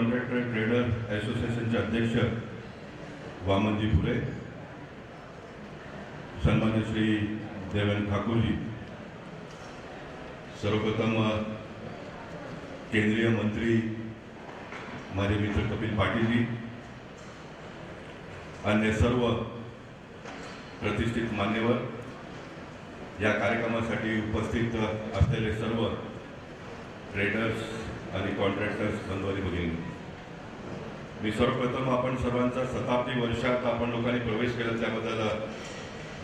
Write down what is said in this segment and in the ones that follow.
Contractor trader असोसिएशनचे अध्यक्ष वामनजी फुले, सन्मान्य श्री देवेंद्र ठाकुरजी, सर्वप्रथम केंद्रीय मंत्री माझे मित्र कपिल पाटीलजी, अन्य सर्व प्रतिष्ठित मान्यवर, या कार्यक्रमासाठी उपस्थित असलेले सर्व ट्रेडर्स आणि कॉन्ट्रॅक्टर्स बंधू आणि भगिनी, मी सर्वप्रथम आपण सर्वांचा शताब्दी वर्षात आपण लोकांनी प्रवेश केला त्याबद्दल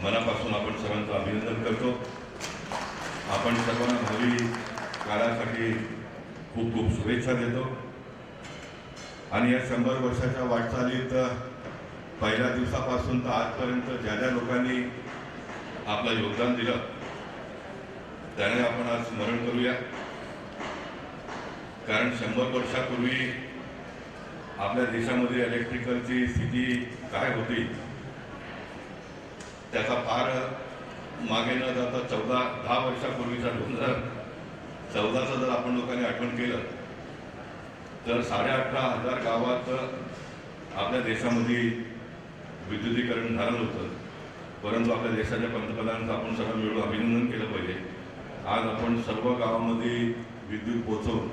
मनापासून आपण सर्वांचं अभिनंदन करतो. आपण सर्वांना भावी काळासाठी खूप खूप शुभेच्छा देतो. आणि या 100 वर्षाच्या वाटचालीत पहिल्या दिवसापासून तर आजपर्यंत ज्या ज्या लोकांनी आपलं योगदान दिलं त्याने आपण आज स्मरण करूया. कारण 100 वर्षापूर्वी आपल्या देशामध्ये इलेक्ट्रिकलची स्थिती काय होती त्याचा फार मागे न जाता 10 वर्षापूर्वीचा 2014चं जर आपण लोकांनी आठवण केलं तर 18,500 गावात आपल्या देशामध्ये विद्युतीकरण झालं होतं. परंतु आपल्या देशाच्या पंतप्रधानांचं आपण सर्व मिळून अभिनंदन केलं पाहिजे. आज आपण सर्व गावामध्ये विद्युत पोहोचवून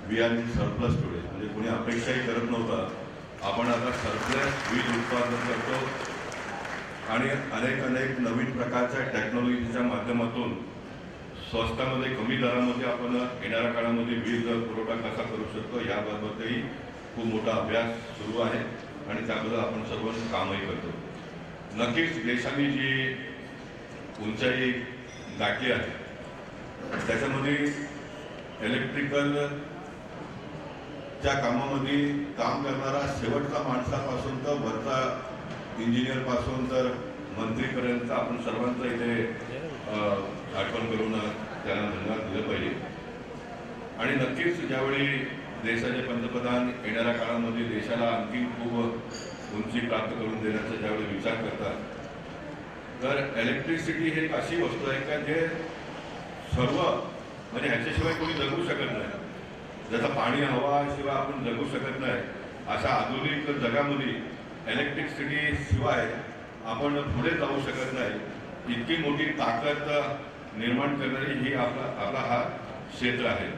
we are in surplus today, म्हणजे कोणी अपेक्षाही करत नव्हता. आपण आता सरप्लस वीज उत्पादन करतो आणि अनेक नवीन प्रकारच्या टेक्नॉलॉजीच्या माध्यमातून स्वस्तामध्ये कमी दरामध्ये आपण येणाऱ्या काळामध्ये वीज पुरवठा कसा करू शकतो याबाबतही खूप मोठा अभ्यास सुरू आहे आणि त्याबद्दल आपण सर्व कामही करतो. नक्कीच देशाने जी उंचाई गाठली आहे त्याच्यामध्ये इलेक्ट्रिकलच्या कामामध्ये काम करणारा शेवटचा माणसापासून तर वरचा इंजिनियरपासून तर मंत्रीपर्यंत आपण सर्वांचं इथे आठवण करून त्यांना धन्यवाद दिलं पाहिजे. आणि नक्कीच ज्यावेळी देशाचे पंतप्रधान येणाऱ्या काळामध्ये देशाला आणखी खूप उंची प्राप्त करून देण्याचा ज्यावेळी विचार करतात तर इलेक्ट्रिसिटी ही एक अशी वस्तू आहे का जे सर्व म्हणजे ह्याच्याशिवाय कोणी जगू शकत नाही. जसं पाणी हवा शिवाय आपण जगू शकत नाही अशा आधुनिक जगामध्ये इलेक्ट्रिसिटी शिवाय आपण पुढे जाऊ शकत नाही. इतकी मोठी ताकद निर्माण करणारी ही आपला हा क्षेत्र आहे.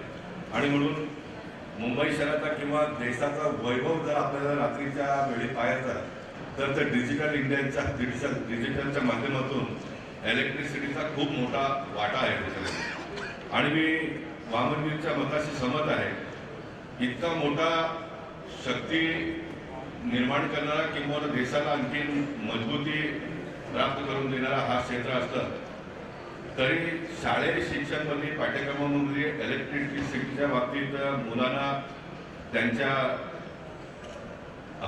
आणि म्हणून मुंबई शहराचा किंवा देशाचा वैभव जर आपल्याला रात्रीच्या वेळी पाहायचा तर ते डिजिटल इंडियाच्या डिजिटलच्या माध्यमातून इलेक्ट्रिसिटीचा खूप मोठा वाटा आहे त्याच्यामध्ये. आणि मी वामनजींच्या मताशी सहमत आहे. इतका मोठा शक्ती निर्माण करणारा किंवा देशाला आणखी मजबूती प्राप्त करून देणारा हा क्षेत्र असला तरी शालेय शिक्षणामध्ये पाठ्यक्रमामध्ये इलेक्ट्रिसिटीच्या बाबतीत मुलांना त्यांच्या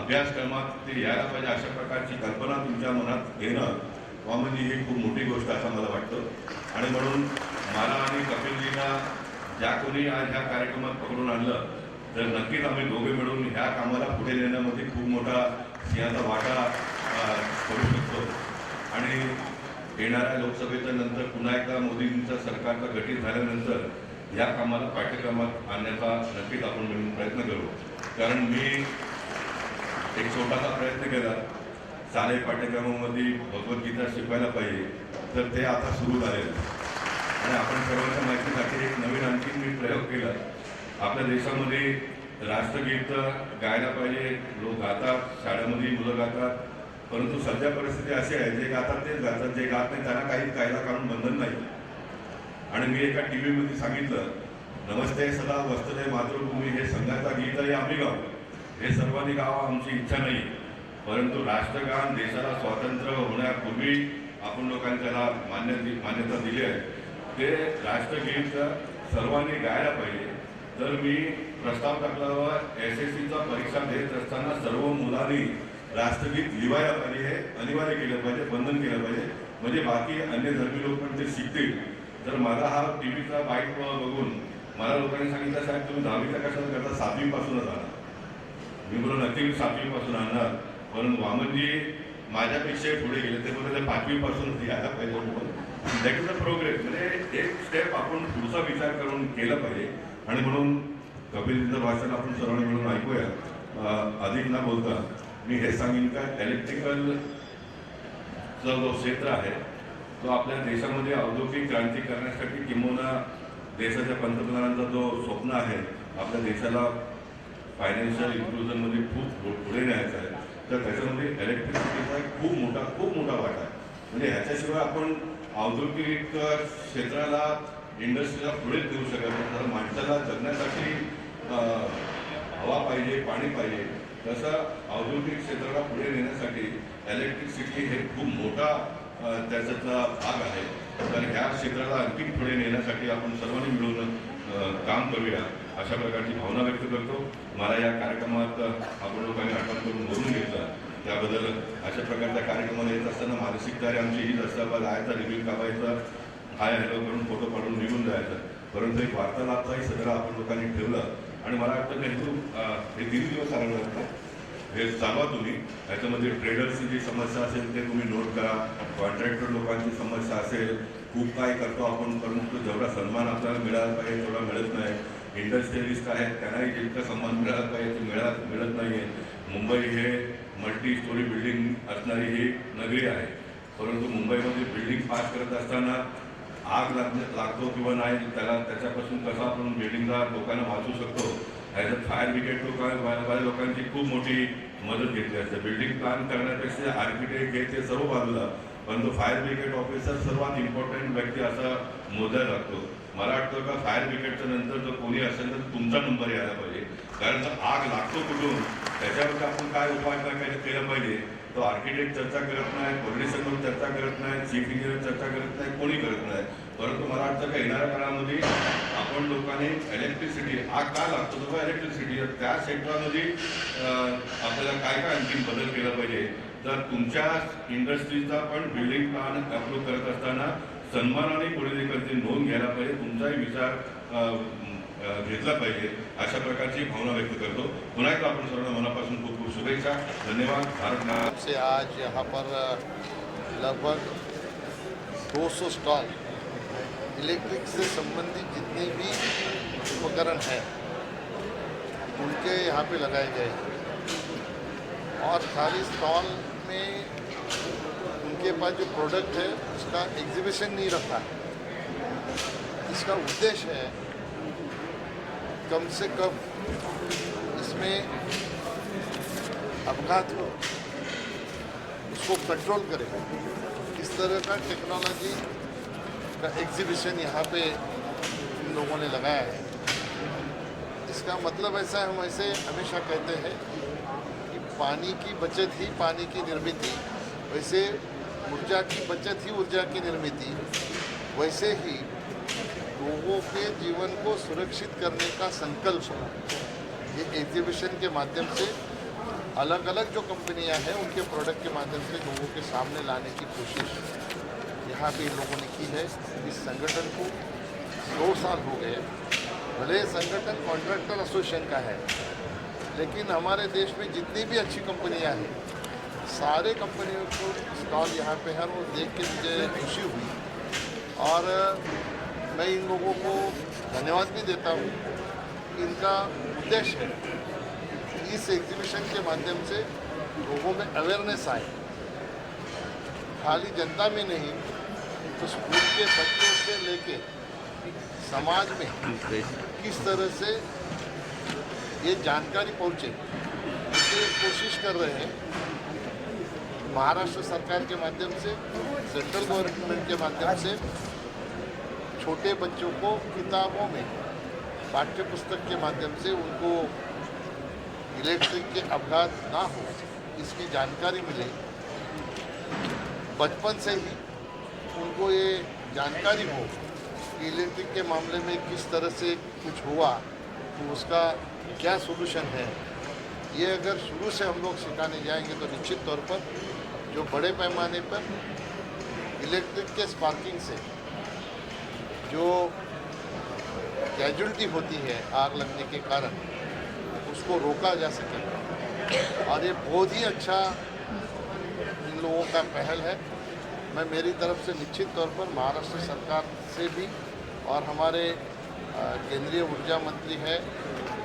अभ्यासक्रमात ते यायला पाहिजे अशा प्रकारची कल्पना तुमच्या मनात घेणं वामनजी ही खूप मोठी गोष्ट असं मला वाटतं. आणि म्हणून मला आणि कपिलजींना ज्या कोणी आज ह्या कार्यक्रमात पकडून आणलं तर नक्कीच आम्ही दोघे मिळून ह्या कामाला पुढे नेण्यामध्ये खूप मोठा सिंहाचा वाटा करू शकतो. आणि येणाऱ्या लोकसभेच्या नंतर पुन्हा एकदा मोदींचं सरकारचा गठीत झाल्यानंतर या कामाला पाठ्यक्रमात आणण्याचा नक्कीच आपण मिळून प्रयत्न करू. कारण मी एक छोटासा प्रयत्न केला शालेय पाठ्यक्रमामध्ये भगवद्गीता शिकवायला पाहिजे तर ते आता सुरू झालेलं आहे. आणि आपण सर्वांच्या माहितीसाठी एक नवीन आणखी मी प्रयोग केला. आपल्या देशामध्ये राष्ट्रगीत गायला पाहिजे, लोक गातात, शाळेमध्ये मुलं गातात. परंतु सध्या परिस्थिती अशी आहे जे गातात तेच गातात, जे गात नाही त्यांना काही कायदा काढून बंधन नाही. आणि मी एका टी व्हीमध्ये सांगितलं नमस्ते सदा वस्तुते मातृभूमी हे संघाचा गीतही आम्ही गाऊ, हे सर्वांनी गावं आमची इच्छा नाही. परंतु राष्ट्रगान देशाला स्वातंत्र्य होण्यापूर्वी आपण लोकांनी त्याला मान्यता दिली आहे. ते राष्ट्रगीत सर्वांनी गायला पाहिजे. तर मी प्रस्ताव टाकला SSCचा परीक्षा देत असताना सर्व मुलांनी राष्ट्रगीत लिहायला पाहिजे, हे अनिवार्य केलं पाहिजे, बंधन केलं पाहिजे, म्हणजे बाकी अन्य धर्मी लोक पण ते शिकतील. तर माझा हा टी व्हीचा बाईट बघून मला लोकांनी सांगितलं साहेब तुम्ही 10वीचा कशाला करता, 7वीपासूनच आणा. मी बोललो नक्की 7वीपासून आणणार. परंतु वामनजी माझ्यापेक्षा पुढे गेले, ते बोलले 5वीपासून यायला पाहिजे. That is the progress. म्हणजे एक स्टेप आपण पुढचा विचार करून केला पाहिजे. आणि म्हणून कपिलजींचं भाषण आपण सर्वांनी मिळून ऐकूया. अधिक न बोलता मी हे सांगेन का इलेक्ट्रिकलचं जो क्षेत्र आहे तो आपल्या देशामध्ये औद्योगिक क्रांती करण्यासाठी किंबहुना देशाच्या पंतप्रधानांचा जो स्वप्न आहे आपल्या देशाला फायनान्शियल इन्क्लुजनमध्ये खूप पुढे न्यायचं आहे, तर त्याच्यामध्ये इलेक्ट्रिसिटीचा खूप मोठा वाटा आहे. म्हणजे ह्याच्याशिवाय आपण औद्योगिक क्षेत्राला इंडस्ट्रीला पुढे देऊ शकत नाही. तर माणसाला जगण्यासाठी हवा पाहिजे, पाणी पाहिजे, तसं औद्योगिक क्षेत्राला पुढे नेण्यासाठी इलेक्ट्रिसिटी हे खूप मोठा त्याच्यातला भाग आहे. तर ह्या क्षेत्राला आणखी पुढे नेण्यासाठी आपण सर्वांनी मिळून काम करूया अशा प्रकारची भावना व्यक्त करतो. मला या कार्यक्रमात आपण लोकांनी आठवण करून बोलून घेतलं त्याबद्दल. अशा प्रकारच्या कार्यक्रमाला येत असताना मानसिक तयारी आमची हीच असतं, बा जायचा रिव्ह्यू काढायचा, हाय हॅलो करून फोटो काढून निघून जायचं. परंतु एक वार्तालापचाही सगळं आपण लोकांनी ठेवलं आणि मला वाटतं की हे 3 दिवस चालवलं हे चालवा तुम्ही. याच्यामध्ये ट्रेडर्सची जी समस्या असेल ते तुम्ही नोट करा, कॉन्ट्रॅक्टर लोकांची समस्या असेल, खूप काय करतो आपण, परंतु जेवढा सन्मान आपल्याला मिळाला पाहिजे तेवढा मिळत नाही. इंडस्ट्रियलिस्ट आहेत त्यांनाही जितका सन्मान मिळाला पाहिजे ते मिळत नाही आहे. मुंबई हे मल्टी स्टोरी बिल्डिंग असणारी ही नगरी आहे, परंतु मुंबईमध्ये बिल्डिंग पास करत असताना आग लागतो किंवा नाही, त्याच्यापासून कसं आपण बिल्डिंगला लोकांना वाचवू शकतो ह्याच्यात फायर ब्रिगेड लोकांची खूप मोठी मदत घेतली असते. बिल्डिंग प्लॅन करण्यापेक्षा आर्किटेक्ट हे ते सर्व बाजूला, परंतु फायर ब्रिगेड ऑफिसर सर्वात इम्पॉर्टंट व्यक्ती असा मोजायला लागतो. मला वाटतं का फायर ब्रिगेडच्या नंतर जर कोणी असेल तर तुमचा नंबर यायला पाहिजे, कारण जर आग लागतो कुठून त्याच्यावर आपण काय उपाय केला पाहिजे तो आर्किटेक्ट चर्चा करत नाही, पॉलिटिशियनवर चर्चा करत नाही, चीफ इंजिनियर चर्चा करत नाही, कोणी करत नाही. परंतु मला वाटतं का येणाऱ्या काळामध्ये आपण लोकांनी इलेक्ट्रिसिटी आग का लागतो तो इलेक्ट्रिसिटी त्या सेक्टरमध्ये आपल्याला काय आणखी बदल केला पाहिजे. तर तुमच्या इंडस्ट्रीचा पण बिल्डिंग प्लॅन अप्रूव्ह करत असताना सन्मानाने कोणी देखील नोंद घ्यायला पाहिजे, तुमचाही विचार घेतला पाहिजे अशा प्रकारची भावना व्यक्त करतो. पुन्हा एकदा आपण सर्वांना मनापासून खूप खूप शुभेच्छा. धन्यवाद. भारत से आज यहाँ पर लगभग 200 स्टॉल इलेक्ट्रिक से संबंधित जितने भी उपकरण हैं उनके यहाँ पे लगाए गए और खाली स्टॉल में उनके पास जो प्रोडक्ट है उसका एग्जीबिशन नहीं रखा है. इसका उद्देश्य है कम से कम इसमें अपघात हो उसको कंट्रोल करें. इस तरह का टेक्नोलॉजी का एग्जीबिशन यहाँ पे इन लोगों ने लगाया है. इसका मतलब ऐसा है, हम ऐसे हमेशा कहते हैं कि पानी की बचत ही पानी की निर्मित, वैसे ऊर्जा की बचत ही ऊर्जा की निर्मित, वैसे ही लोगों के जीवन को सुरक्षित करने का संकल्प ये एग्जीबिशन के माध्यम से अलग अलग जो कंपनियां हैं उनके प्रोडक्ट के माध्यम से लोगों के सामने लाने की कोशिश यहाँ पे इन लोगों ने की है. इस संगठन को 2 साल हो गए. भले संगठन कॉन्ट्रैक्टर एसोसिएशन का है, लेकिन हमारे देश में जितनी भी अच्छी कंपनियां हैं सारे कंपनियों को स्टॉल यहाँ पे है. वो देख के मुझे खुशी हुई और मैं इन लोगों को धन्यवाद भी देता हूँ. इनका उद्देश्य है इस एग्जीबिशन के माध्यम से लोगों में अवेयरनेस आए, खाली जनता में नहीं तो स्कूल के बच्चों से लेके समाज में किस तरह से ये जानकारी पहुँचे इसलिए कोशिश कर रहे हैं. महाराष्ट्र सरकार के माध्यम से, सेंट्रल गवर्नमेंट के माध्यम से छोटे बच्चों को किताबों में पाठ्य पुस्तक के माध्यम से उनको इलेक्ट्रिक के अपघात ना हो इसकी जानकारी मिले. बचपन से ही उनको ये जानकारी हो कि इलेक्ट्रिक के मामले में किस तरह से कुछ हुआ तो उसका क्या सोल्यूशन है. ये अगर शुरू से हम लोग सिखाने जाएंगे तो निश्चित तौर पर जो बड़े पैमाने पर इलेक्ट्रिक के स्पार्किंग से जो कैजुअल्टी होती है आग लगने के कारण उसको रोका जा सकेगा. और ये बहुत ही अच्छा इन लोगों का पहल है. मैं मेरी तरफ से निश्चित तौर पर महाराष्ट्र सरकार से भी और हमारे केंद्रीय ऊर्जा मंत्री है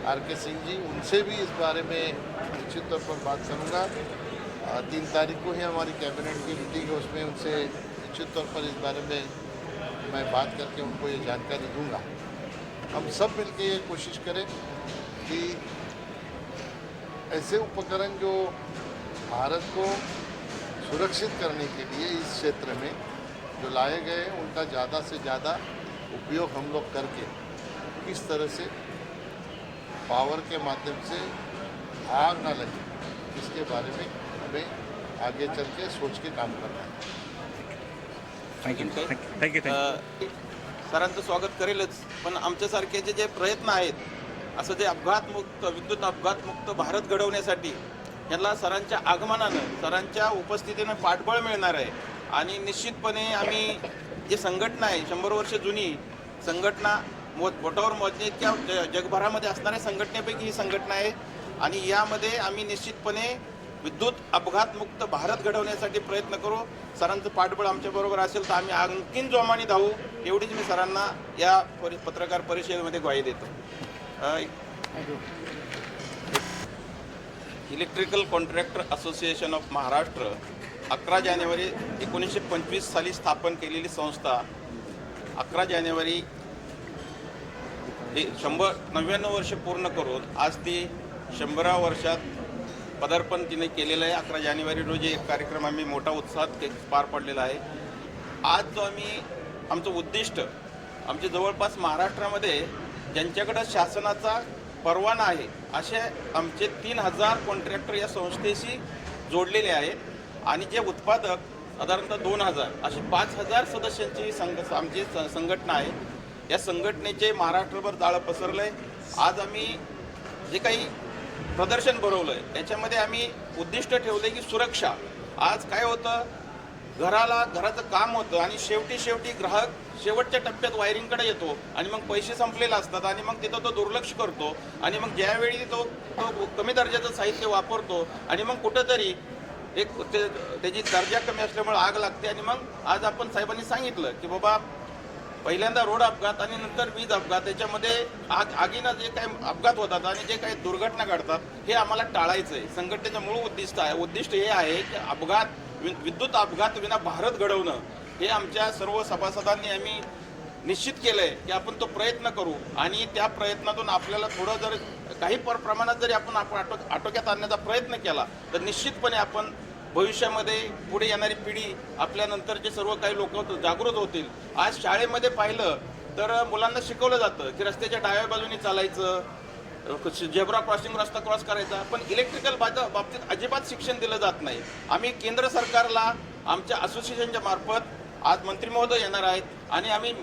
आर के सिंह जी, उनसे भी इस बारे में निश्चित तौर पर बात करूँगा। 3 तारीख को ही हमारी कैबिनेट की मीटिंग है, उसमें उनसे निश्चित तौर पर इस बारे में मैं बात करके उनको ये जानकारी दूंगा। हम सब मिलकर ये कोशिश करें कि ऐसे उपकरण जो भारत को सुरक्षित करने के लिए इस क्षेत्र में जो लाए गए हैं, उनका ज़्यादा से ज़्यादा उपयोग हम लोग करके किस तरह से पावर के माध्यम से आग ना लगे, इसके बारे में हमें आगे चल के सोच के काम करना है। थँक्यू सरांचं स्वागत करेलच, पण आमच्यासारखे जे प्रयत्न आहेत असं जे अपघातमुक्त विद्युत अपघातमुक्त भारत घडवण्यासाठी यांना सरांच्या आगमनानं सरांच्या उपस्थितीनं पाठबळ मिळणार आहे. आणि निश्चितपणे आम्ही जे संघटना आहे 100 वर्ष जुनी संघटना बोटावर मोजणे इतक्या जगभरामध्ये असणाऱ्या संघटनेपैकी ही संघटना आहे. आणि यामध्ये आम्ही निश्चितपणे विद्युत अपघातमुक्त भारत घडवण्यासाठी प्रयत्न करू. सरांचं पाठबळ आमच्याबरोबर असेल तर आम्ही आणखीन जोमाने धावू, एवढीच मी सरांना या पत्रकार परिषदेमध्ये ग्वाही देतो. Electrical contractor association of Maharashtra 11 जानेवारी 1925 साली स्थापन केलेली संस्था 11 जानेवारी 99 वर्ष पूर्ण करून आज ती 100व्या वर्षात पदार्पण तिने केलेलं आहे. 11 जानेवारी रोजी एक कार्यक्रम आम्ही मोठा उत्साहात पार पडलेला आहे. आज जो आमचं उद्दिष्ट आमचे जवळपास महाराष्ट्रामध्ये ज्यांच्याकडे शासनाचा परवाना आहे असे आमचे 3000 कॉन्ट्रॅक्टर या संस्थेशी जोडलेले आहेत. आणि जे उत्पादक साधारणतः 2000 अशी 5000 सदस्यांची आमची संघटना आहे. या संघटनेचे महाराष्ट्रभर जाळं पसरलं आहे. आज आम्ही जे काही प्रदर्शन भरवलं आहे त्याच्यामध्ये आम्ही उद्दिष्ट ठेवले की सुरक्षा. आज काय होतं, घराचं काम होतं आणि शेवटी ग्राहक शेवटच्या टप्प्यात वायरिंगकडे येतो आणि मग पैसे संपलेले असतात आणि मग तिथं तो दुर्लक्ष करतो आणि मग ज्यावेळी तो कमी दर्जाचं साहित्य वापरतो आणि मग कुठंतरी त्याची दर्जा कमी असल्यामुळे आग लागते. आणि मग आज आपण साहेबांनी सांगितलं की बाबा पहिल्यांदा रोड अपघात आणि नंतर वीज अपघात, याच्यामध्ये आगीनं जे काही अपघात होतात आणि जे काही दुर्घटना घडतात हे आम्हाला टाळायचं आहे. संघटनेचं मूळ उद्दिष्ट हे आहे की विद्युत अपघात विना भारत घडवणं हे आमच्या सर्व सभासदांनी आम्ही निश्चित केलं आहे की आपण तो प्रयत्न करू. आणि त्या प्रयत्नातून आपल्याला थोडं जर काही प्रमाणात जरी आपण आटोक्यात आणण्याचा प्रयत्न केला तर निश्चितपणे आपण भविष्यामध्ये पुढे येणारी पिढी आपल्यानंतरचे सर्व काही लोक जागृत होतील. आज शाळेमध्ये पाहिलं तर मुलांना शिकवलं जातं की रस्त्याच्या डाव्या बाजूने चालायचं, झेब्रा क्रॉसिंग रस्ता क्रॉस करायचा, पण इलेक्ट्रिकल बाबतीत अजिबात शिक्षण दिलं जात नाही. आम्ही केंद्र सरकारला आमच्या असोसिएशनच्या मार्फत आज मंत्री महोदय येणार आहेत आणि आम्ही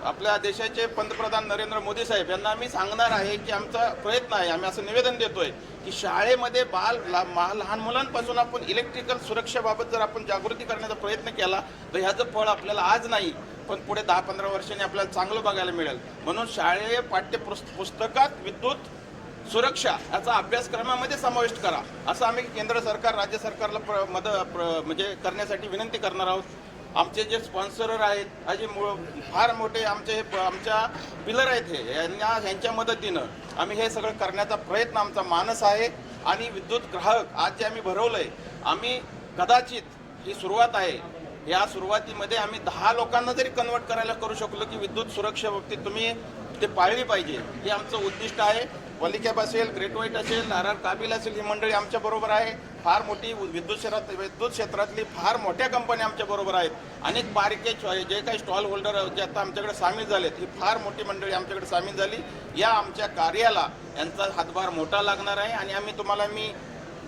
आपल्या देशाचे पंतप्रधान नरेंद्र मोदी साहेब यांना आम्ही सांगणार आहे की आमचा प्रयत्न आहे, आम्ही असं निवेदन देतोय की शाळेमध्ये लहान मुलांपासून आपण इलेक्ट्रिकल सुरक्षेबाबत जर आपण जागृती करण्याचा प्रयत्न केला तर ह्याचं फळ आपल्याला आज नाही पण पुढे 10-15 वर्षांनी आपल्याला चांगलं बघायला मिळेल. म्हणून शाळेय पाठ्यपुस्तकात विद्युत सुरक्षा याचा अभ्यासक्रमामध्ये समाविष्ट करा असं आम्ही केंद्र सरकार राज्य सरकारला म्हणजे करण्यासाठी विनंती करणार आहोत. आमचे जे स्पॉन्सर आहेत असे फार मोठे आमच्या पिलर आहेत, ह्यांच्या मदतीनं आम्ही हे सगळं करण्याचा प्रयत्न आमचा मानस आहे. आणि विद्युत ग्राहक आज जे आम्ही भरवलंय, आम्ही कदाचित ही सुरुवात आहे, या सुरुवातीमध्ये आम्ही 10 लोकांना जरी कन्वर्ट करायला करू शकलो की विद्युत सुरक्षे बाबतीत तुम्ही ते पाळली पाहिजे, हे आमचं उद्दिष्ट आहे. पॉलिकॅब असेल, ग्रेट व्हाईट असेल, RR काबिल असेल, ही मंडळी आमच्याबरोबर आहे. फार मोठी विद्युत क्षेत्रातली फार मोठ्या कंपन्या आमच्याबरोबर आहेत. अनेक बारके जे काही स्टॉल होल्डर जे आता आमच्याकडे सामील झालेत, ही फार मोठी मंडळी आमच्याकडे सामील झाली. या आमच्या कार्याला यांचा हातभार मोठा लागणार आहे. आणि मी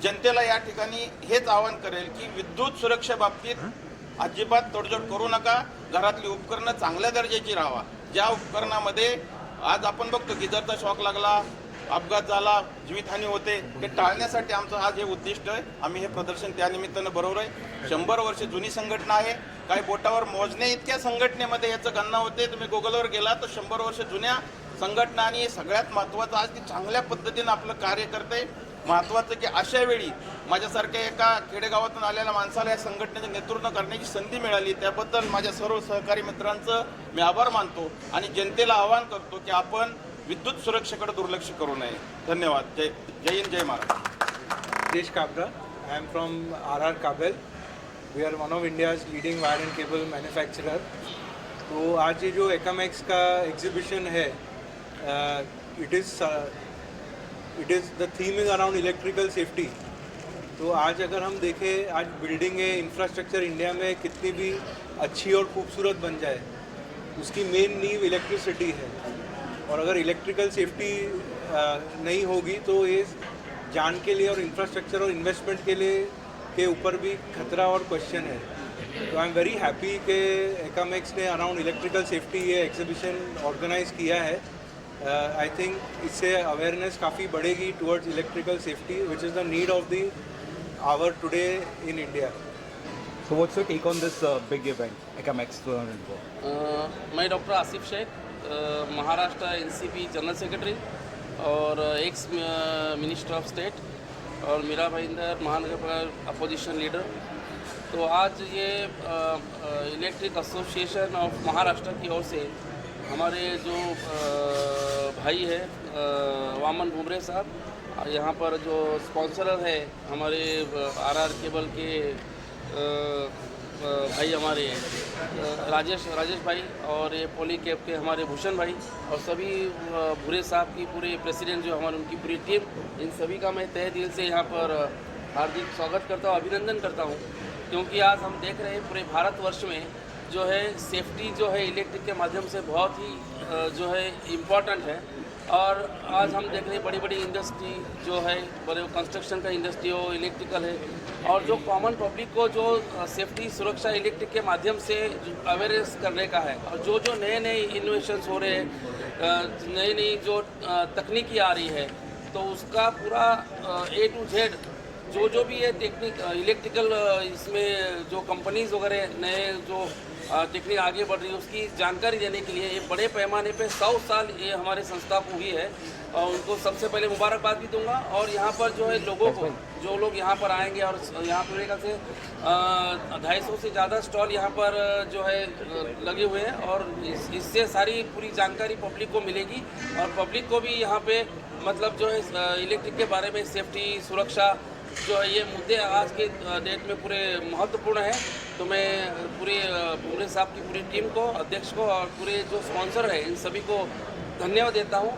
जनतेला या ठिकाणी हेच आवाहन करेल की विद्युत सुरक्षेबाबतीत अजिबात तडजोड करू नका. घरातली उपकरणं चांगल्या दर्जाची राहावा. ज्या उपकरणामध्ये आज आपण बघतो की जर शॉक लागला, अपघात झाला, जीवितहानी होते, हे टाळण्यासाठी आमचं आज हे उद्दिष्ट आहे. आम्ही हे प्रदर्शन त्या निमित्तानं भरवलं आहे. 100 वर्ष जुनी संघटना आहे. काही बोटावर मोजणे इतक्या संघटनेमध्ये याचं गणना होते. तुम्ही गुगलवर गेला तर 100 वर्ष जुन्या संघटना आणि सगळ्यात महत्त्वाचं आज ती चांगल्या पद्धतीनं आपलं कार्य करते. महत्त्वाचं की अशा वेळी माझ्यासारख्या एका खेडेगावातून आलेल्या माणसाला या संघटनेचं नेतृत्व करण्याची संधी मिळाली, त्याबद्दल माझ्या सर्व सहकारी मित्रांचं मी आभार मानतो. आणि जनतेला आवाहन करतो की आपण विद्युत सुरक्षेकडे दुर्लक्ष करू नये. धन्यवाद. जय हिंद, जय Maharashtra. Desh Kabra. I am from RR Kabel. We are one of India's leading wire and cable manufacturer. तो आज ये जो एकामेक्स का एग्जीबिशन है, it is the theme is around electrical safety. तो आज अगर हम देखें, आज बिल्डिंग है, इंफ्रास्ट्रक्चर इंडिया में कितनी भी अच्छी और खूबसूरत बन जाए, उसकी मेन नींव इलेक्ट्रिसिटी है. और अगर इलेक्ट्रिकल सेफ्टी नहीं होगी तो ये जान के लिए और इंफ्रास्ट्रक्चर और इन्वेस्टमेंट के लिए के ऊपर भी खतरा और क्वेश्चन है. तो आई एम वेरी हैप्पी कि एकामेक्स ने अराउंड इलेक्ट्रिकल सेफ्टी ये एग्जीबिशन ऑर्गेनाइज किया है. आई थिंक इससे अवेयरनेस काफ़ी बढ़ेगी towards electrical safety, which is the need of the hour today in India. So what's your take on this big event, ECAMEX 2024? मैं doctor Asif Shaikh, Maharashtra NCP general secretary और ex minister of state, और मीरा भाईंदर महानगर opposition leader. तो आज ये electric association of Maharashtra की or से हमारे जो भाई है वामन बुमरे साहब, यहाँ पर जो स्पॉन्सरर है हमारे आरआर केबल के भाई हमारे राजेश भाई, और ये पॉलीकैब के हमारे भूषण भाई, और सभी भूरे साहब की पूरे प्रेसिडेंट जो हमारे उनकी पूरी टीम, इन सभी का मैं तहे दिल से यहाँ पर हार्दिक स्वागत करता हूँ, अभिनंदन करता हूँ. क्योंकि आज हम देख रहे हैं पूरे भारतवर्ष में जो है सेफ्टी जो है इलेक्ट्रिक के माध्यम से बहुत ही जो है इम्पॉर्टेंट है. और आज हम देख रहे हैं बड़ी बड़ी इंडस्ट्री जो है, बड़े कंस्ट्रक्शन का इंडस्ट्री हो, इलेक्ट्रिकल है, और जो कॉमन पब्लिक को जो सेफ्टी सुरक्षा इलेक्ट्रिक के माध्यम से अवेयरनेस करने का है, और जो नए नए इनोवेशंस हो रहे हैं, नई जो तकनीकी आ रही है, तो उसका पूरा A to Z जो भी है टेक्निक इलेक्ट्रिकल इसमें जो कंपनीज वगैरह नए जो टेक्निक आगे बढ़ रही है उसकी जानकारी देने के लिए ये बड़े पैमाने पे 100 साल ये हमारे संस्था को हुई है, और उनको सबसे पहले मुबारकबाद भी दूंगा. और यहाँ पर जो है लोगों को, जो लोग यहाँ पर आएंगे, और यहाँ पर मेरे ख्याल से 250 से ज़्यादा स्टॉल यहाँ पर जो है लगे हुए हैं, और इससे सारी पूरी जानकारी पब्लिक को मिलेगी, और पब्लिक को भी यहाँ पे मतलब जो है इलेक्ट्रिक के बारे में सेफ्टी सुरक्षा जो है ये मुद्दे आज के डेट में पूरे महत्वपूर्ण है. तो मैं पूरे बुमरे साहब की पूरी टीम को, अध्यक्ष को, और पूरे जो स्पॉन्सर है इन सभी को धन्यवाद देता हूँ.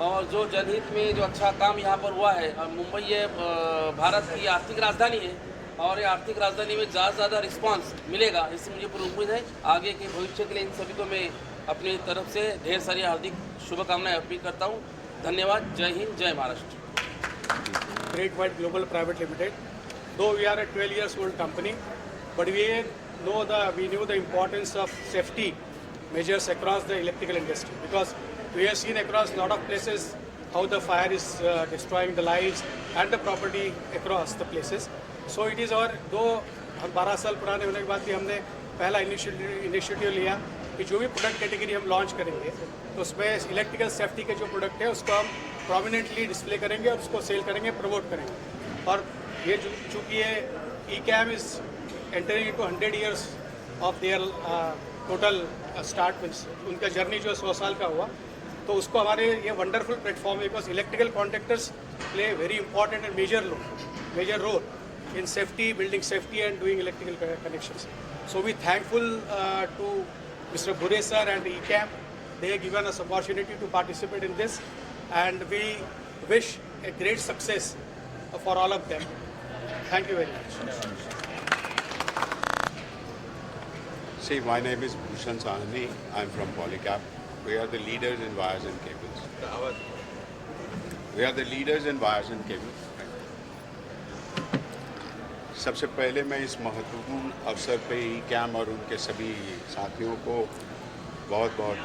और जो जनहित में जो अच्छा काम यहाँ पर हुआ है, और मुंबई ये भारत की आर्थिक राजधानी है, और ये आर्थिक राजधानी में ज़्यादा से ज़्यादा रिस्पांस मिलेगा, इससे मुझे पूरी उम्मीद है. आगे के भविष्य के लिए इन सभी को मैं अपनी तरफ से ढेर सारी हार्दिक शुभकामनाएं अर्पित करता हूँ. धन्यवाद. जय हिंद, जय Maharashtra. Great White Global Private Limited. Though we are a 12 years old company, but we knew the importance of safety measures across the electrical industry, because we have seen across a lot of places how the fire is destroying the lives and the property across the places. So it is our, though हम 12 साल पुराने होने के बाद भी हमने पहला initiative लिया कि जो भी प्रोडक्ट कैटेगरी हम लॉन्च करेंगे तो उसमें इलेक्ट्रिकल सेफ्टी के जो प्रोडक्ट है उसको हम प्रोमिनेंटली डिस्प्ले करेंगे और उसको सेल करेंगे, प्रमोट करेंगे. और ये चूँकि ये ECAM is entering into 100 years of their total start, उनका जर्नी जो 100 साल का हुआ, तो उसको हमारे ये वंडरफुल प्लेटफॉर्म है, because electrical contractors play very important and major role in safety, building safety and doing electrical connections. So we thankful to Mr. Bure sir and ECAM. They have given us opportunity to participate in this, and we wish a great success for all of them. Thank you very much. See, my name is Bhushan Sahni. I'm from Polycab. We are the leaders in wires and cables. We are the leaders in wires and cables. सबसे पहले मैं इस महत्वपूर्ण अवसर पे ECAM और उनके सभी साथियों को बहुत बहुत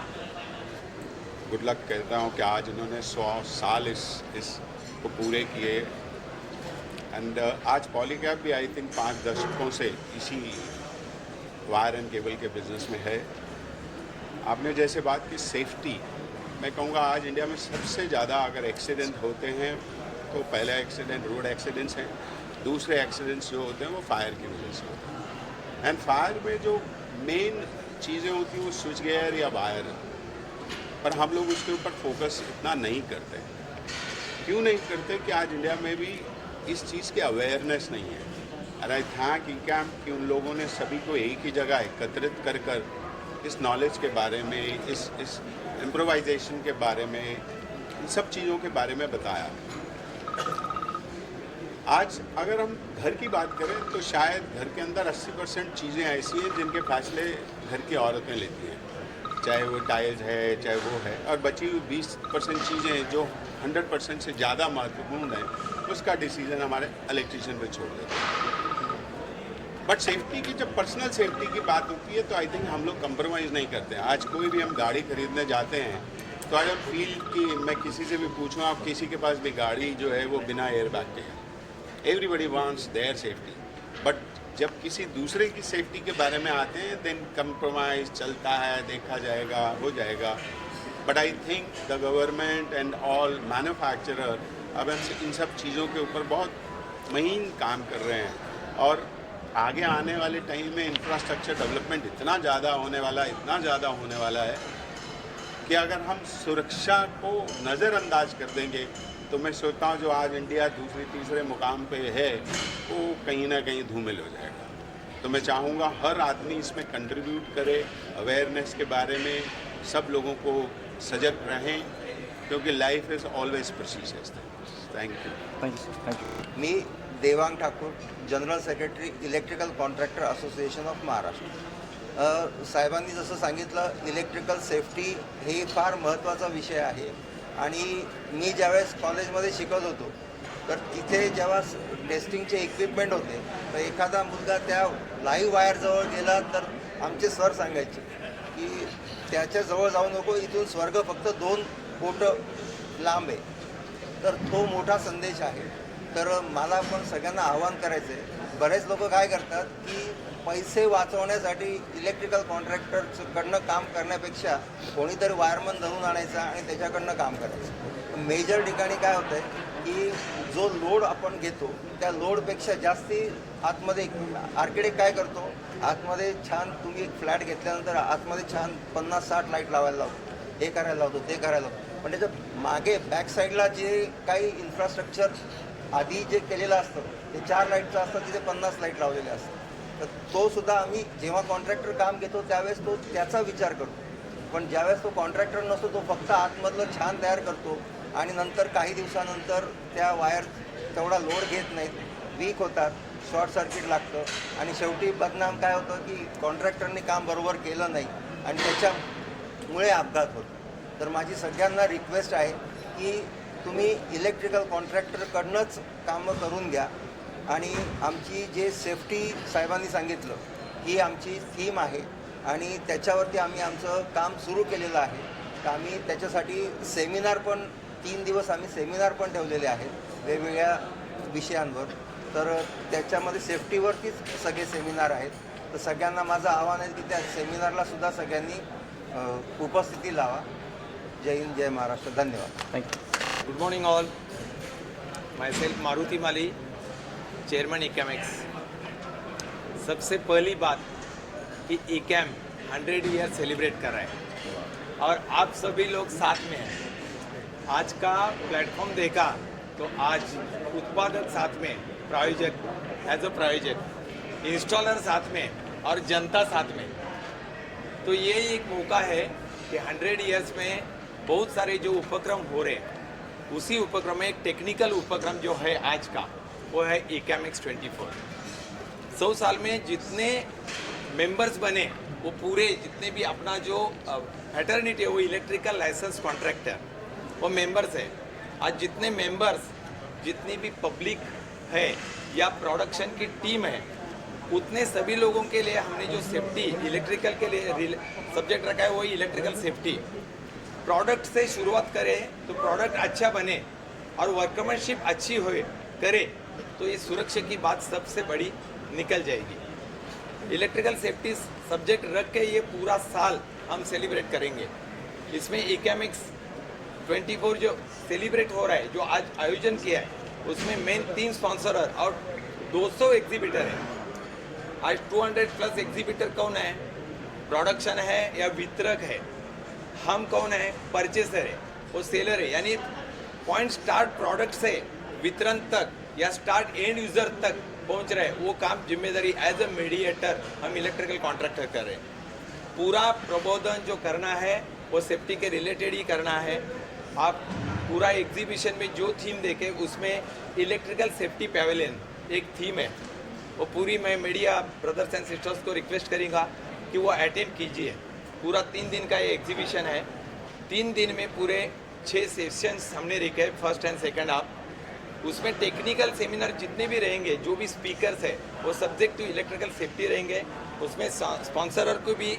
गुड लक कहता हूँ कि आज इन्होंने 100 साल इस को पूरे किए. एंड आज पॉलीकैब भी आई थिंक 5 दशकों से इसी वायर एंड केबल के बिजनेस में है. आपने जैसे बात की सेफ्टी, मैं कहूँगा आज इंडिया में सबसे ज़्यादा अगर एक्सीडेंट होते हैं तो पहला एक्सीडेंट रोड एक्सीडेंट्स हैं, दूसरे एक्सीडेंट्स जो होते हैं वो फायर की वजह से होते हैं. एंड फायर में जो मेन चीज़ें होती हैं वो स्विच गियर या वायर. पर हम लोग उसके ऊपर फोकस इतना नहीं करते। क्यों नहीं करते कि आज इंडिया में भी इस चीज़ की अवेयरनेस नहीं है। और आई थैंक ICAM कि उन लोगों ने सभी को एक ही जगह एकत्रित कर कर इस नॉलेज के बारे में, इस इम्प्रोवाइजेशन के बारे में, इन सब चीज़ों के बारे में बताया। आज अगर हम घर की बात करें तो शायद घर के अंदर 80% चीज़ें ऐसी हैं जिनके फैसले घर की औरतें लेती हैं, चाहे वो टाइल्स है, चाहे वो है, और बची हुई 20% चीज़ें जो 100% से ज़्यादा महत्वपूर्ण है, उसका डिसीजन हमारे इलेक्ट्रीशियन पे छोड़ देते हैं। बट सेफ्टी की, जब पर्सनल सेफ्टी की बात होती है तो आई थिंक हम लोग कंप्रोमाइज़ नहीं करते हैं। आज कोई भी हम गाड़ी खरीदने जाते हैं तो आई डोंट फील कि मैं किसी से भी पूछूं, आप किसी के पास भी गाड़ी जो है वो बिना एयर बैग के है। Everybody wants their safety, but जब किसी दूसरे की सेफ्टी के बारे में आते हैं देन कंप्रोमाइज़ चलता है, देखा जाएगा, हो जाएगा। But I think the government end all manufacturer अब इन सब चीज़ों के ऊपर बहुत महीन काम कर रहे हैं। और आगे आने वाले टाइम में इंफ्रास्ट्रक्चर डेवलपमेंट इतना ज़्यादा होने वाला है कि अगर हम सुरक्षा को नज़रअंदाज कर देंगे तो मैं सोचता हूँ जो आज इंडिया दूसरे तीसरे मुकाम पे है वो कहीं ना कहीं धूमिल हो जाएगा। तो मैं चाहूँगा हर आदमी इसमें कंट्रीब्यूट करे, अवेयरनेस के बारे में सब लोगों को सजग रहें, क्योंकि life is always precious. Thank you. Thank you, sir. Thank you. Me Devang Thakur, general secretary electrical contractor association of Maharashtra. साहेबांनी जसं सांगितलं, इलेक्ट्रिकल सेफ्टी हे फार महत्त्वाचा विषय आहे. आणि मी ज्यावेळेस कॉलेजमध्ये शिकत होतो तर तिथे जेव्हा टेस्टिंगचे इक्विपमेंट होते तर एखादा मुलगा त्या लाईव्ह वायरजवळ गेला तर आमचे सर सांगायचे की त्याच्याजवळ जाऊ नको, इथून स्वर्ग फक्त 2 बोटं लांब आहे. तर तो मोठा संदेश आहे. तर मला पण सगळ्यांना आवाहन करायचं आहे. बरेच लोक काय करतात की पैसे वाचवण्यासाठी इलेक्ट्रिकल कॉन्ट्रॅक्टरकडनं काम करण्यापेक्षा कोणीतरी वायरमन धरून आणायचा आणि त्याच्याकडनं काम करायचं. मेजर ठिकाणी काय होतं आहे की जो लोड आपण घेतो त्या लोडपेक्षा जास्ती आतमध्ये आर्किटेक्ट काय करतो, आतमध्ये छान तुम्ही एक फ्लॅट घेतल्यानंतर आतमध्ये छान 50-60 लाईट लावायला लावतो, हे करायला लावतो, ते करायला लावतो. पण त्याच्या मागे बॅक साईडला जे काही इन्फ्रास्ट्रक्चर आधी जे केलेलं असतं ते 4 लाईटचं असतं, तिथे 50 लाईट लावलेले असतात. तर तो सुद्धा आम्ही जेव्हा कॉन्ट्रॅक्टर काम घेतो त्यावेळेस तो त्याचा विचार करतो. पण ज्यावेळेस तो कॉन्ट्रॅक्टर नसतो तो फक्त आतमधलं छान तयार करतो आणि नंतर काही दिवसानंतर त्या वायर तेवढा लोड घेत नाहीत, वीक होतात, शॉर्ट सर्किट लागतं आणि शेवटी बदनाम काय होतं की कॉन्ट्रॅक्टरने काम बरोबर केलं नाही आणि त्याच्यामुळे अपघात होतो. तर माझी सगळ्यांना रिक्वेस्ट आहे की तुम्ही इलेक्ट्रिकल कॉन्ट्रॅक्टरकडनंच कामं करून घ्या. आणि आमची जे सेफ्टी साहेबांनी सांगितलं ही आमची थीम आहे आणि त्याच्यावरती आम्ही आमचं काम सुरू केलेलं आहे. तर आम्ही त्याच्यासाठी सेमिनार पण 3 दिवस आम्ही सेमिनार पण ठेवलेले आहेत वेगवेगळ्या विषयांवर. तर त्याच्यामध्ये सेफ्टीवरतीच सगळे सेमिनार आहेत. तर सगळ्यांना माझं आव्हान आहे की त्या सेमिनारला सुद्धा सगळ्यांनी उपस्थिती लावा. जय हिंद, जय महाराष्ट्र. धन्यवाद. Thank you. Good morning all. Myself Maruti Mali, Chairman ICAMX. सबसे पहली बात कि ICAM 100 ईयर सेलिब्रेट कर रहा है और आप सभी लोग साथ में हैं. आज का प्लेटफॉर्म देखा तो आज उत्पादक साथ में, प्रायोजक एज अ प्रायोजक, इंस्टॉलर साथ में और जनता साथ में. तो ये एक मौका है कि 100 ईयर्स में बहुत सारे जो उपक्रम हो रहे हैं उसी उपक्रम में एक टेक्निकल उपक्रम जो है आज का वो है ICAMX 24. 100 साल में जितने मेंबर्स बने वो पूरे जितने भी अपना जो फैटर्निटी है वो इलेक्ट्रिकल लाइसेंस कॉन्ट्रैक्टर वो मेंबर्स है. आज जितने मेंबर्स, जितनी भी पब्लिक है या प्रोडक्शन की टीम है, उतने सभी लोगों के लिए हमने जो सेफ्टी इलेक्ट्रिकल के लिए सब्जेक्ट रखा है वही इलेक्ट्रिकल सेफ्टी. प्रोडक्ट से शुरुआत करें तो प्रोडक्ट अच्छा बने और वर्कमैनशिप अच्छी हो करे तो ये सुरक्षा की बात सबसे बड़ी निकल जाएगी. इलेक्ट्रिकल सेफ्टी सब्जेक्ट रख के ये पूरा साल हम सेलिब्रेट करेंगे. इसमें ICAMX 24 जो सेलिब्रेट हो रहा है, जो आज आयोजन किया है, उसमें मेन 3 स्पॉन्सर और 200 एग्जीबिटर है. आज 200+ एग्जीबिटर कौन है, प्रोडक्शन है या वितरक है. हम कौन है, परचेसर है, वो सेलर है, यानी पॉइंट स्टार्ट प्रोडक्ट से वितरण तक या स्टार्ट एंड यूजर तक पहुंच रहे हैं, वो काम जिम्मेदारी एज अ मीडिएटर हम इलेक्ट्रिकल कॉन्ट्रैक्टर कर रहे हैं। पूरा प्रबोधन जो करना है वो सेफ्टी के रिलेटेड ही करना है। आप पूरा एग्जीबिशन में जो थीम देखें उसमें इलेक्ट्रिकल सेफ्टी पैवेलियन एक थीम है, वो पूरी मैं मीडिया ब्रदर्स एंड सिस्टर्स को रिक्वेस्ट करूँगा कि वो अटेंड कीजिए। पूरा 3 दिन का ये एग्जीबिशन है। 3 दिन में पूरे 6 सेशंस हमने रखे, फर्स्ट एंड सेकंड हाफ। उसमें टेक्निकल सेमिनार जितने भी रहेंगे, जो भी स्पीकर्स है वो सब्जेक्ट टू इलेक्ट्रिकल सेफ्टी रहेंगे। उसमें स्पॉन्सर को भी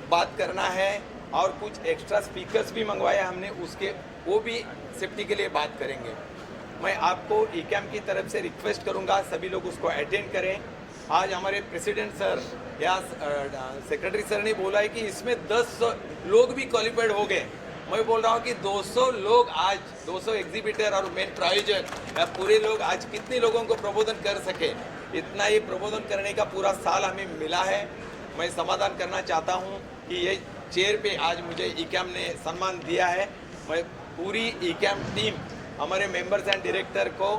बात करना है और कुछ एक्स्ट्रा स्पीकर्स भी मंगवाए हमने, उसके वो भी सेफ्टी के लिए बात करेंगे। मैं आपको ईकैम की तरफ से रिक्वेस्ट करूंगा सभी लोग उसको अटेंड करें। आज हमारे प्रेसिडेंट सर या सेक्रेटरी सर ने बोला है कि इसमें 10 लोग भी क्वालिफाइड हो गए। मैं बोल रहा हूँ कि 200 लोग आज, 200 एग्जीबिटर और मेन प्रायोजक या पूरे लोग आज कितने लोगों को प्रबोधन कर सके, इतना ही प्रबोधन करने का पूरा साल हमें मिला है। मैं समाधान करना चाहता हूँ कि ये चेयर पे आज मुझे ईकैम ने सम्मान दिया है। मैं पूरी ईकैम टीम, हमारे मेंबर्स एंड डायरेक्टर को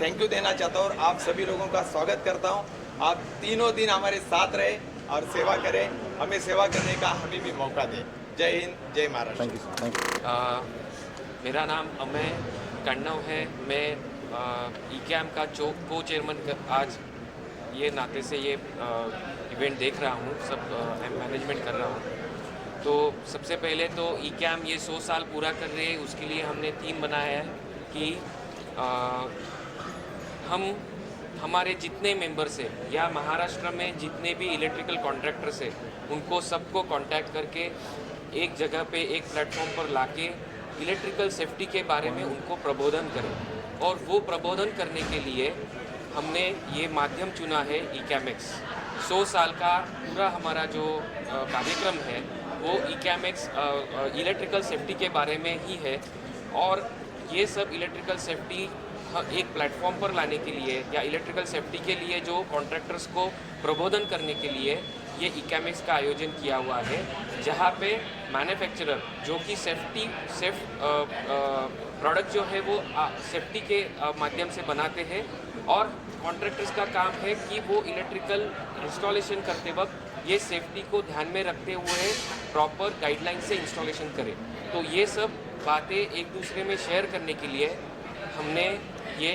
थैंक यू देना चाहता हूँ और आप सभी लोगों का स्वागत करता हूँ। आप तीनों दिन हमारे साथ रहे और सेवा करें, हमें सेवा करने का हमें भी मौका दें। जय हिंद, जय महाराष्ट्र। Thank you. मेरा नाम अमय कण्णव है। मैं ईकैम का को चेयरमैन आज ये नाते से ये इवेंट देख रहा हूँ, सब मैनेजमेंट कर रहा हूँ। तो सबसे पहले तो ईकैम ये 100 साल पूरा कर रहे हैं, उसके लिए हमने थीम बनाया है कि हम हमारे जितने मेंबर्स हैं या महाराष्ट्र में जितने भी इलेक्ट्रिकल कॉन्ट्रैक्टर्स हैं उनको सबको कांटेक्ट करके एक जगह पे एक प्लेटफॉर्म पर लाके इलेक्ट्रिकल सेफ्टी के बारे में उनको प्रबोधन करें। और वो प्रबोधन करने के लिए हमने ये माध्यम चुना है ईकैमेक्स। 100 साल का पूरा हमारा जो कार्यक्रम है वो ईकैमेक्स इलेक्ट्रिकल सेफ्टी के बारे में ही है। और ये सब इलेक्ट्रिकल सेफ्टी एक प्लेटफॉर्म पर लाने के लिए या इलेक्ट्रिकल सेफ्टी के लिए जो कॉन्ट्रैक्टर्स को प्रबोधन करने के लिए ये ईकैमेक्स का आयोजन किया हुआ है, जहाँ पे मैन्युफैक्चरर जो कि सेफ प्रोडक्ट जो है वो सेफ्टी के माध्यम से बनाते हैं और कॉन्ट्रैक्टर्स का काम है कि वो इलेक्ट्रिकल इंस्टॉलेशन करते वक्त ये सेफ्टी को ध्यान में रखते हुए प्रॉपर गाइडलाइन से इंस्टॉलेशन करें। तो ये सब बातें एक दूसरे में शेयर करने के लिए हमने ये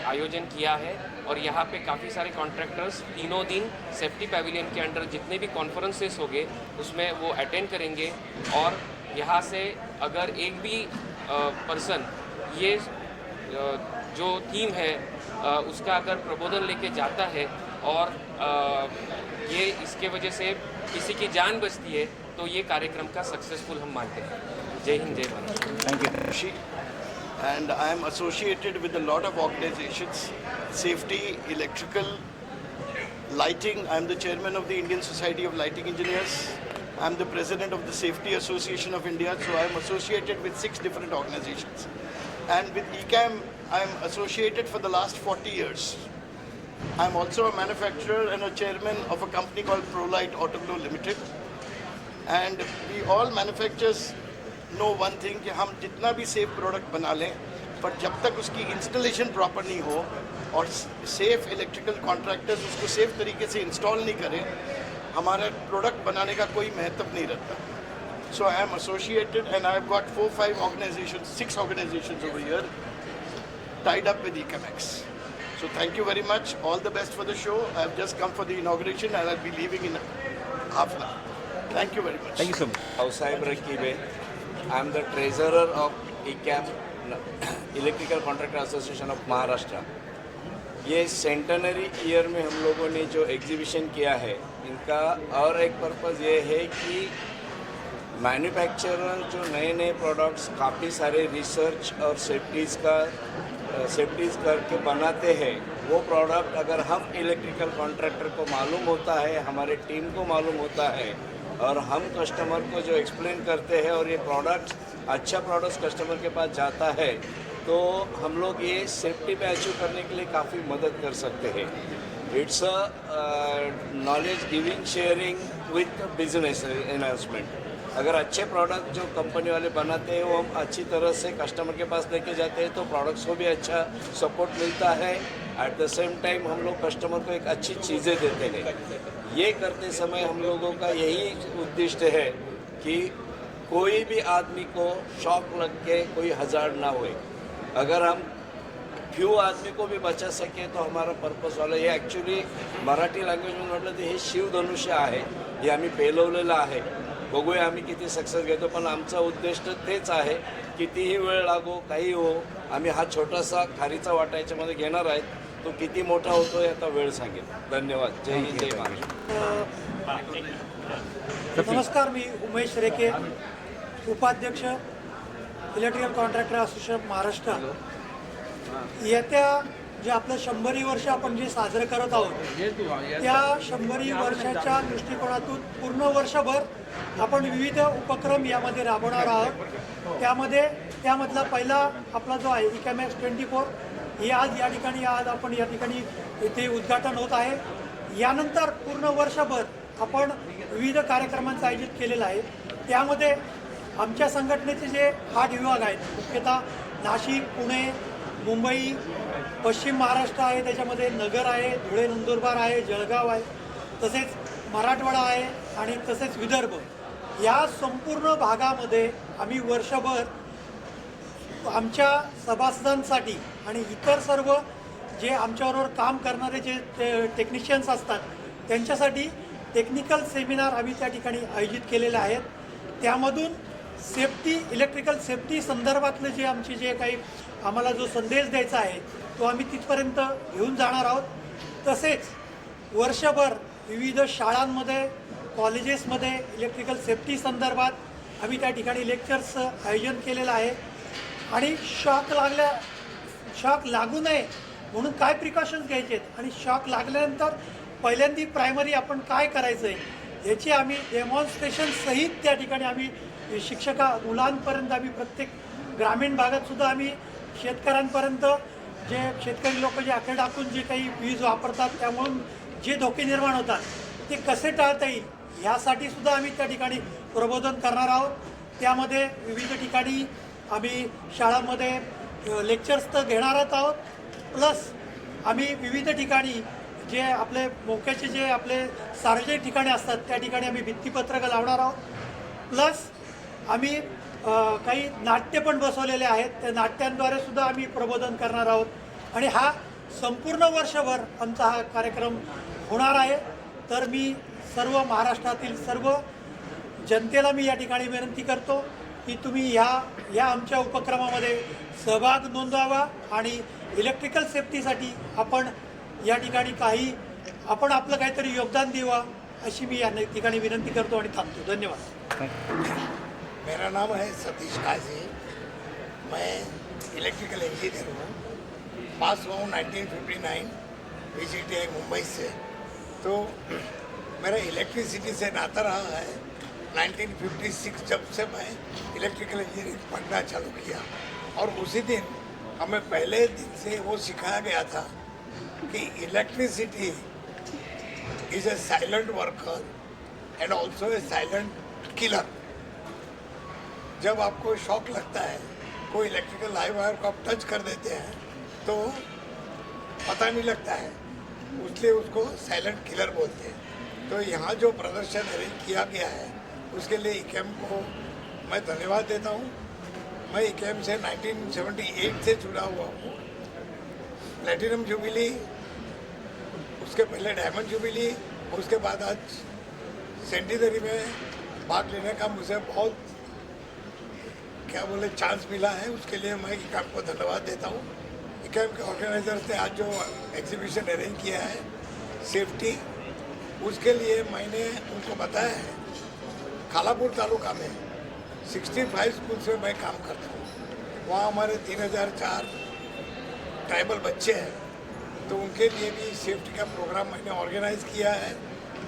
आयोजन किया है। और यहाँ पे काफ़ी सारे कॉन्ट्रैक्टर्स तीनों दिन सेफ्टी पैविलियन के अंडर जितने भी कॉन्फ्रेंसेस होंगे उसमें वो अटेंड करेंगे। और यहाँ से अगर एक भी पर्सन ये जो थीम है उसका अगर प्रबोधन लेके जाता है और ये इसके वजह से किसी की जान बचती है तो ये कार्यक्रम का सक्सेसफुल हम मानते हैं। जय हिंद, जय Maharashtra. Thank you. And I am associated with a lot of organizations, safety, electrical, lighting. I am the chairman of the Indian Society of Lighting Engineers. I am the president of the Safety Association of India, so I am associated with 6 different organizations. And with ECAM, I am associated for the last 40 years. I am also a manufacturer and a chairman of a company called ProLight Autoglow Limited. And we all manufacturers know one thing कि हम जितना भी safe product बना लें, पर जब तक उसकी installation proper नहीं हो और सेफ इलेक्ट्रिकल कॉन्ट्रैक्टर्स उसको सेफ तरीके से इंस्टॉल नहीं करें, हमारा प्रोडक्ट बनाने का कोई महत्व नहीं रहता। So I am associated and I have got 4-5 organisations, 6 organisations over here tied up with ECAMEX. So thank you very much. All the best for the show. I have just come for the inauguration and I'll be leaving in half an hour. Thank you very much. Thank you so much. Ousaib Rakibe. I am the treasurer of ECAM, Electrical Contractor Association of Maharashtra. ये centenary year में हम लोगों ने जो exhibition KIA है, इनका और एक purpose ये है कि मैन्युफैक्चरर जो नए नए प्रोडक्ट्स काफ़ी सारे रिसर्च और सेफ्टीज़ करके बनाते हैं, वो प्रोडक्ट अगर हम इलेक्ट्रिकल कॉन्ट्रैक्टर को मालूम होता है, हमारे टीम को मालूम होता है और हम कस्टमर को जो एक्सप्लेन करते हैं और ये प्रोडक्ट अच्छा प्रोडक्ट कस्टमर के पास जाता है, तो हम लोग ये सेफ्टी पे अचीव करने के लिए काफ़ी मदद कर सकते हैं। It's a knowledge giving sharing with business enhancement. अगर अच्छे प्रोडक्ट जो कंपनी वाले बनाते हैं वो हम अच्छी तरह से कस्टमर के पास लेके जाते हैं तो प्रोडक्ट्स को भी अच्छा सपोर्ट मिलता है। एट द सेम टाइम हम लोग कस्टमर को एक अच्छी चीज़ें देते हैं। ये करते समय हम लोगों का यही उद्देश्य है कि कोई भी आदमी को शॉक लग के कोई हज़ार ना होए। अगर हम फ्यू आदमी को भी बचा सके तो हमारा पर्पज वाला हे ॲक्च्युली मराठी लँग्वेजमध्ये म्हटलं तर हे शिवधनुष्य आहे, हे आम्ही पेलवलेलं आहे। बघूया आम्ही किती सक्सेस घेतो, पण आमचा उद्देश तेच आहे, कितीही वेळ लागो काही हो, आम्ही हा छोटासा खारीचा वाटा याच्यामध्ये घेणार आहेत। तो किती मोठा होतो आता वेळ सांगेल। धन्यवाद। जय हिंद, जय महाराष्ट्र। नमस्कार, मी उमेश रेखे, उपाध्यक्ष इलेक्ट्रिकल कॉन्ट्रॅक्टर असोसिएशन महाराष्ट्र। येत्या जे आपलं 100वी वर्ष आपण जे साजरं करत आहोत त्या 100वी वर्षाच्या दृष्टिकोनातून पूर्ण वर्षभर आपण विविध उपक्रम यामध्ये राबवणार आहोत। त्यामधला पहिला आपला जो आहे इकॅमॅक्स 24 हे आज या ठिकाणी इथे उद्घाटन होत आहे। यानंतर पूर्ण वर्षभर आपण विविध कार्यक्रमांचं आयोजित केलेलं आहे। त्यामध्ये आमच्या संघटनेचे जे 8 विभाग आहेत, मुख्यतः नाशिक, पुणे, मुंबई, पश्चिम महाराष्ट्र आहे, त्याच्यामध्ये नगर आहे, धुळे नंदुरबार आहे, जळगाव आहे, तसेच मराठवाडा आहे आणि तसेच विदर्भ, या संपूर्ण भागामध्ये आम्ही वर्षभर आमच्या सभासदांसाठी आणि इतर सर्व जे आमच्याबरोबर काम करणारे जे टेक्निशियन्स असतात त्यांच्यासाठी टेक्निकल सेमिनार आम्ही त्या ठिकाणी आयोजित केलेले आहेत। त्यामधून इलेक्ट्रिकल सेफ्टी संदर्भातले जे आमचे जे काही आम्हाला जो संदेश द्यायचा आहे तो आम्ही तिथपर्यंत घेऊन जाणार आहोत। तसेच वर्षभर विविध शाळांमध्ये, कॉलेजेसमध्ये इलेक्ट्रिकल सेफ्टी संदर्भात आम्ही त्या ठिकाणी लेक्चर्सचं आयोजन केलेलं आहे। आणि शॉक लागू नये म्हणून काय प्रिकॉशन्स घ्यायचे आहेत आणि शॉक लागल्यानंतर पहिल्यांदा प्रायमरी आपण काय करायचं आहे याची आम्ही डेमॉन्स्ट्रेशन सहित त्या ठिकाणी आम्ही मुलांपर्यंत आम्ही प्रत्येक ग्रामीण भागातसुद्धा आम्ही शेतकऱ्यांपर्यंत जे शेतकरी लोक जे आकडे टाकून जे काही वीज वापरतात त्यामुळून जे धोके निर्माण होतात ते कसे टाळता येईल यासाठी सुद्धा आम्ही त्या ठिकाणी प्रबोधन करणार आहोत। त्यामध्ये विविध ठिकाणी आम्ही शाळांमध्ये लेक्चर्स तर घेणारच आहोत, प्लस आम्ही विविध ठिकाणी जे आपले मोक्याचे जे आपले सार्वजनिक ठिकाणी असतात त्या ठिकाणी आम्ही भित्तीपत्रकं लावणार आहोत। प्लस आम्ही काही नाट्य पण बसवलेले आहेत, त्या नाट्यांद्वारे सुद्धा आम्ही प्रबोधन करणार आहोत आणि हा संपूर्ण वर्षभर आमचा हा कार्यक्रम होणार आहे। तर मी सर्व महाराष्ट्रातील सर्व जनतेला मी या ठिकाणी विनंती करतो की तुम्ही या आमच्या उपक्रमामध्ये सहभाग नोंदवावा आणि इलेक्ट्रिकल सेफ्टीसाठी आपण या ठिकाणी आपण आपलं काहीतरी योगदान द्यावा अशी मी या ठिकाणी विनंती करतो आणि थांबतो। धन्यवाद। मेरा नाम है सतीश काजी, मैं इलेक्ट्रिकल इंजीनियर हूँ, पास हुआ हूँ 1959 VCTI मुंबई से। तो मेरा इलेक्ट्रिसिटी से नाता रहा है 1956 जब से मैं इलेक्ट्रिकल इंजीनियरिंग पढ़ना चालू किया। और उसी दिन हमें पहले दिन से वो सिखाया गया था कि electricity is a silent worker end also a silent killer. जब आपको शॉक लगता है, कोई इलेक्ट्रिकल लाइव वायर को आप टच कर देते हैं तो पता नहीं लगता है, इसलिए उसको साइलेंट किलर बोलते हैं। तो यहाँ जो प्रदर्शन अरेंज किया गया है उसके लिए इकैम को मैं धन्यवाद देता हूँ। मैं इकैम से 1978 से जुड़ा हुआ हूँ। प्लेटिनम जुबिली, उसके पहले डायमंड जुबिली, उसके बाद आज सेंटिनरी में भाग लेने का मुझे बहुत चांस मिला है। उसके लिए मैं इकैम को धन्यवाद देता हूँ। इकैम के ऑर्गेनाइजर्स ने आज जो एग्जीबिशन अरेंज किया है सेफ्टी, उसके लिए मैंने उनको बताया है। खालापुर तालुका में 65 स्कूल्स में मैं काम करता हूँ, वहाँ हमारे 3004 ट्राइबल बच्चे हैं, तो उनके लिए भी सेफ्टी का प्रोग्राम मैंने ऑर्गेनाइज किया है।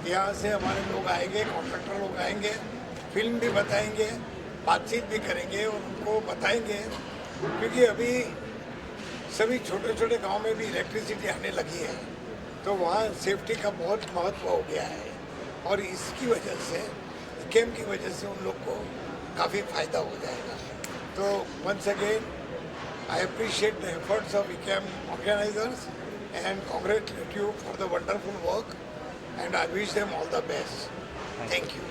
यहाँ से हमारे लोग आएंगे, कॉन्ट्रैक्टर लोग आएंगे, फिल्म भी बताएंगे, बातचीत भी करेंगे और उनको बताएंगे, क्योंकि अभी सभी छोटे छोटे गांव में भी इलेक्ट्रिसिटी आने लगी है, तो वहाँ सेफ्टी का बहुत महत्व हो गया है। और इसकी वजह से इकेम की वजह से उन लोग को काफ़ी फ़ायदा हो जाएगा। तो once again I appreciate the efforts of ICEM organisers and congratulate you for the wonderful work, and I wish them all the best. Thank you.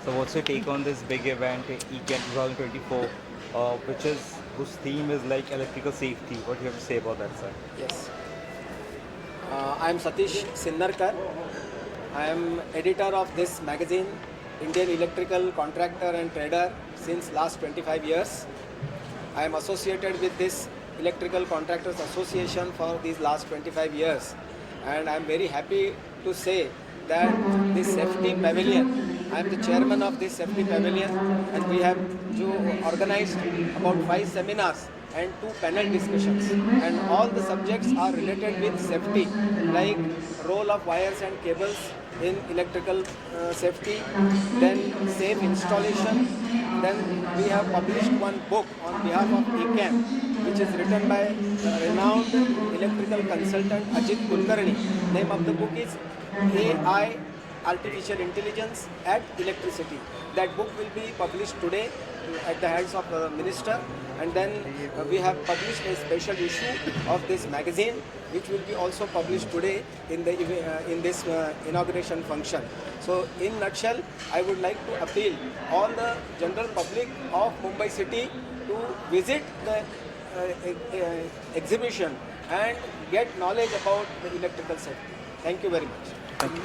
So what's your take on this big event, ECAM 2024, whose theme is like electrical safety? What do you have to say about that, sir? Yes. I am Satish Sinnarkar. I am editor of this magazine, Indian Electrical Contractor and Trader, since last 25 years. I am associated with this Electrical Contractors Association for these last 25 years, and I am very happy to say that this safety pavilion, I am the chairman of this safety pavilion, and we have organized about 5 seminars and 2 panel discussions, and all the subjects are related with safety, like role of wires and cables in electrical safety, then safe installation. Then we have published one book on behalf of ECAM, which is written by renowned electrical consultant Ajit Kulkarni. Name of the book is AI, Artificial Intelligence at Electricity. That book will be published today at the hands of the minister, and then we have published a special issue of this magazine, which will be also published today in this inauguration function. So in nutshell, I would like to appeal all the general public of Mumbai city to visit the exhibition and get knowledge about the electrical safety. Thank you very much. Thank you.